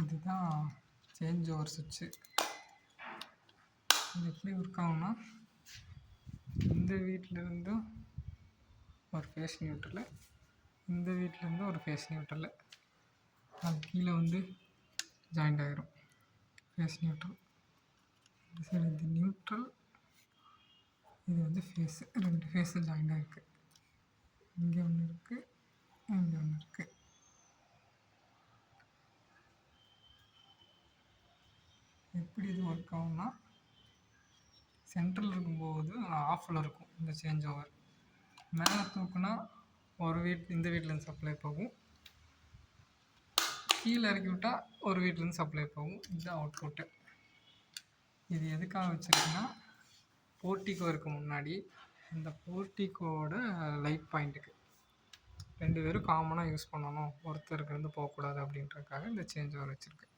இதுதான் change over சுவிட்சு. இது எப்படி ஒர்க் ஆகும்னா, இந்த வீட்டிலேருந்தும் ஒரு ஃபேஸ் நியூட்ரலு, இந்த வீட்டிலேருந்து ஒரு ஃபேஸ் நியூட்ரலு, அது கீழே வந்து ஜாயிண்ட் ஆகிரும். ஃபேஸ் நியூட்ரல் இந்த சைடு இது நியூட்ரல், இது வந்து ஃபேஸு. 2 ஃபேஸு ஜாயிண்ட் ஆகிருக்கு. இங்கே ஒன்று இருக்குது, இங்கே ஒன்று இருக்குது. எப்படி இது ஒர்க் ஆகும்னா, சென்ட்ரல் இருக்கும்போது ஆஃபில் இருக்கும் இந்த சேஞ்ச் ஓவர். மேலே தூக்குனா இந்த வீட்டிலேருந்து சப்ளை போகும், கீழே இறக்கி விட்டால் ஒரு வீட்டிலேருந்து சப்ளை போகும். இதுதான் அவுட்புட்டு. இது எதுக்காக வச்சுருக்குன்னா, போர்ட்டிகோ இருக்கு முன்னாடி, இந்த போர்ட்டிகோவோட லைட் பாயிண்ட்டுக்கு 2 பேரும் காமனாக யூஸ் பண்ணணும், ஒருத்தருக்கு வந்து போகக்கூடாது அப்படின்றதுக்காக இந்த சேஞ்ச் ஓவர் வச்சுருக்கு.